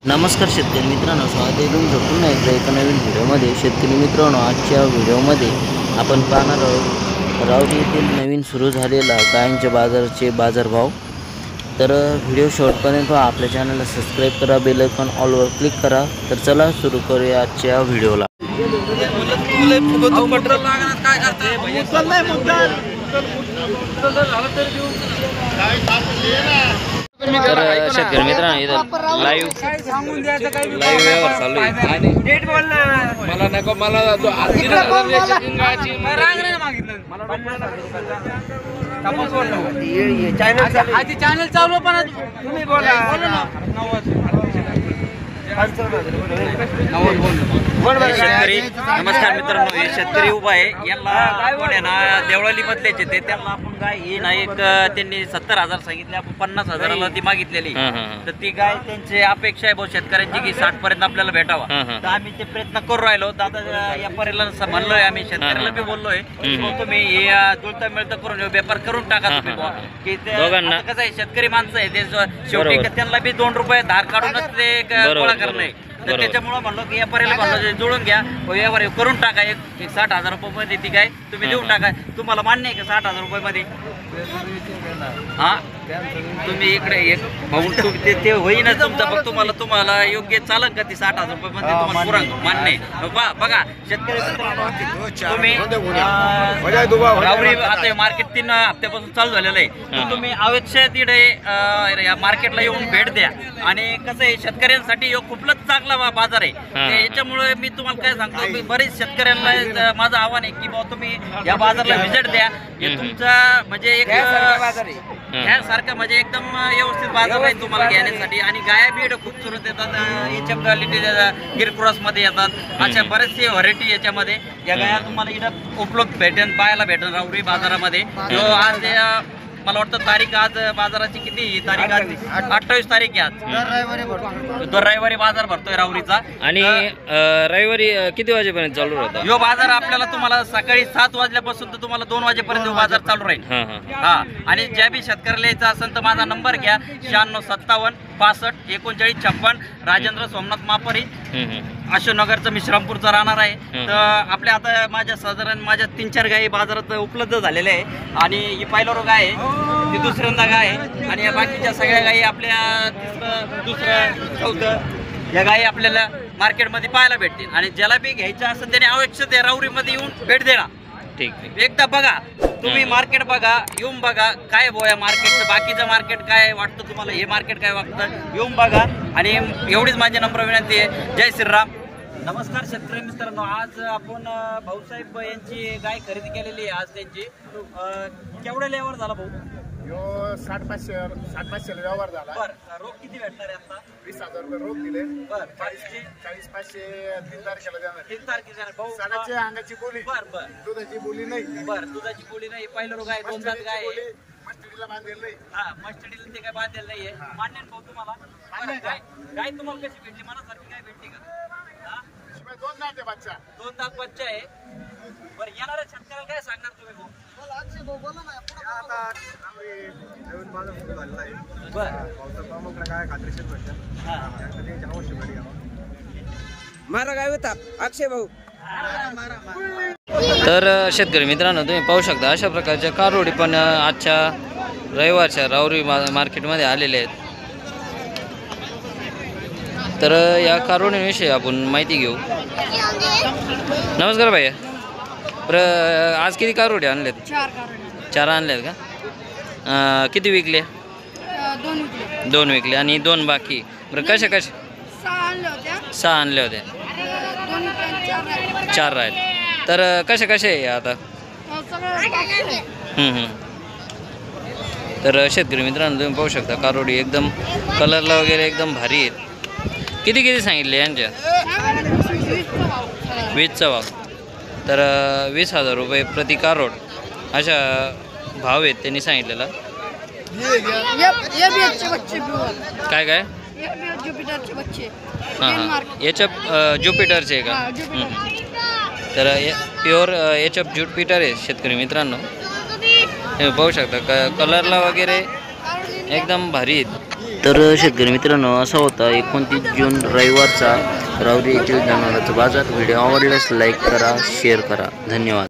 नमस्कार शेतकरी मित्रांनो, स्वागत आहे तुमचं पुन्हा एकदा एका नवीन व्हिडिओमध्ये। शेतकरी मित्रांनो, आजच्या व्हिडिओमध्ये आपण पाहणार आहोत राऊरी येथील नवीन सुरू झालेला गायांच्या बाजाराचे बाजारभाव। तर व्हिडिओ शेवटपर्यंत आपल्या चॅनलला सबस्क्राईब करा, बेल आयकॉन ऑलवर क्लिक करा। तर चला सुरू करूया आजच्या व्हिडिओला। तर शेतकरी मित्रांनो, इथं लाईव्ह व्यवहार चालू आहे। मला नको, मला चॅनल चालू पण तुम्ही बोला। शेतकरी नमस्कार मित्रांनो, हे शेतकरी उभा आहे। यांना कोण आहे ना, देवळाली बदलायचे ते, त्यांना आपण गाय ही ना एक त्यांनी 70,000 सांगितले, आपण 50,000ला ती मागितलेली। तर ती गाय त्यांची अपेक्षा आहे भाऊ शेतकऱ्यांची की 60 पर्यंत आपल्याला भेटावा। तर आम्ही ते प्रयत्न करू राहिलो। दादा या पर्यंत म्हणलोय, आम्ही शेतकऱ्याला बी बोललोय तुम्ही हे जुळता मिळता करून व्यापार करून टाका तुम्ही की कसं आहे, शेतकरी माणसं आहे ते शेवटी त्यांना बी 2 रुपये धार काढूनच ते गोळा करणे। तर त्याच्यामुळे म्हणलो की यापर्यंत म्हणलं जुळून घ्या, यावर करून टाका। एक 60,000 रुपये ती काय तुम्ही देऊन टाका। तुम्हाला मान्य आहे का 60,000 रुपये मध्ये? हा, तुम्ही इकडे एक भाऊ ते होईना तुमचं, फक्त तुम्हाला योग्य चालक का ती 60,000 रुपये मध्ये तुम्हाला पुरण मान्य आहे? बघा शेतकरी तुम्ही राऊरी आता मार्केट 3 हप्त्यापासून चालू झालेलं आहे। तर तुम्ही अवश्य तिथे या मार्केटला येऊन भेट द्या। आणि कसं आहे, शेतकऱ्यांसाठी खूपच चांगला बाजार आहे। याच्यामुळे मी तुम्हाला काय सांगतो की बरेच शेतकऱ्यांना माझं आव्हान आहे की बाबा तुम्ही या बाजारला व्हिजिट द्या। हे तुमचा म्हणजे एक ह्यासारखं म्हणजे एकदम व्यवस्थित बाजार आहे तुम्हाला घेण्यासाठी। आणि गाया बीड खूप सुरत येतात, एचएफ क्वालिटी गिरक्रॉस मध्ये येतात, अशा बरेचसे व्हरायटी याच्यामध्ये या गाया तुम्हाला इथं उपलब्ध पाहायला भेटेल राऊरी बाजारामध्ये। जो आज मला वाटतं तारीख आज बाजाराची किती तारीख? आज 28 तारीख आहे। आज दर रविवारी बाजार भरतोय राऊरीचा। आणि रविवारी किती वाजेपर्यंत चालू राहतो यो बाजार? आपल्याला तुम्हाला सकाळी 7 वाजल्यापासून तर तुम्हाला 2 वाजेपर्यंत बाजार चालू राहील। हा, आणि ज्या बी शेतकऱ्याला यायचं असेल तर माझा नंबर घ्या, 9657 65 39 56। राजेंद्र सोमनाथ मापरी, अशोकनगरचं मिश्रामपूरचा राहणार आहे। तर आपल्या आता माझ्या साधारण 3-4 गायी बाजारात उपलब्ध झालेल्या आहे। आणि ही पहिला गाय आहे, ती दुसऱ्यांदा गाय आहे। आणि या बाकीच्या सगळ्या गायी आपल्या तिसरं, दुसरं, चौथं या गायी आपल्याला मार्केटमध्ये पाहायला भेटतील। आणि ज्याला बी घ्यायचं असेल त्याने अवश्य ते राऊरीमध्ये येऊन भेट देणार। ठीक, एकदा बघा तुम्ही मार्केट, बघा येऊन बघा काय बोया मार्केटचं, बाकीचं मार्केट काय वाटतं तुम्हाला, हे मार्केट काय वाटतं, येऊन बघा। आणि एवढीच माझी नम्र विनंती आहे। जय श्रीराम। नमस्कार शेतकरी मित्रांनो, आज आपण भाऊसाहेब यांची गाय खरेदी केलेली आहे। आज त्यांची केवढ्या लेवर झाला भाऊ? 60-500 व्यवहार झाला। बरं, रोख किती भेटणार आहे आता? 20,000 रुपये रोख दिले। बरं, 40-500 3 तारखेला देणार। 3 तारखेला भाऊ साडाची अंगाची बोली, दुधाची बोली नाही। बरं, दुधाची बोली नाही, पहिलं रोग आहे, 2 दात गाय आहे, मस्टडीला बांधलेलं नाही। हा, मस्टडीला ते काय बांधलेलं नाहीये। मान्य भाऊ तुम्हाला? गाय तुम्हाला कशी भेटली? मनासारखी गाय भेटली का? शिवाय 2 दात आहे बच्चा, 2 दात बच्चा आहे। बरं, येणाऱ्या शेतकऱ्याला काय सांगणार तुम्ही भाऊ? आता नवीन बाजार सुरू झालेला आहे। बरं, पावसामुळे काय खात्रीशीर भेटतात, त्यासाठी आवश्यक आहे। मारा काय होता अक्षय भाऊ? तर शेतकरी मित्रांनो, तुम्ही पाहू शकता अशा प्रकारच्या कारोडी पण आजच्या रविवारच्या राऊरी मार्केटमध्ये आलेले आहेत। तर या कारोडीविषयी आपण माहिती घेऊ। नमस्कार भैया, बरं आज किती कारोडी आणलेत? 4 आणलेत का? किती विकले? 2 विकले आणि 2 बाकी। बरं, कशा 6 आणल्या होत्या, 4 राहिले। तर कसे आहे आता? तर शेतकरी मित्रांनो, तुम्ही पाहू शकता कारोडी एकदम कलरला वगैरे एकदम भारी आहेत। किती सांगितले यांच्या? 20चा भाव। तर 20,000 रुपये प्रति कारोड अशा भाव आहेत त्यांनी सांगितलेला। काय काय? हां, याच्या ज्युपिटरचे का? तर प्युअर याच्या ज्युपिटर आहे शेतकरी मित्रांनो। तुम्ही पाहू शकता कलरला वगैरे एकदम भारी आहेत। तर शेतकरी मित्रांनो, असा होता 29 जून रविवारचा राहुरी येथील जनावरांचा बाजार. व्हिडिओ आवडल्यास लाईक करा, शेअर करा. धन्यवाद.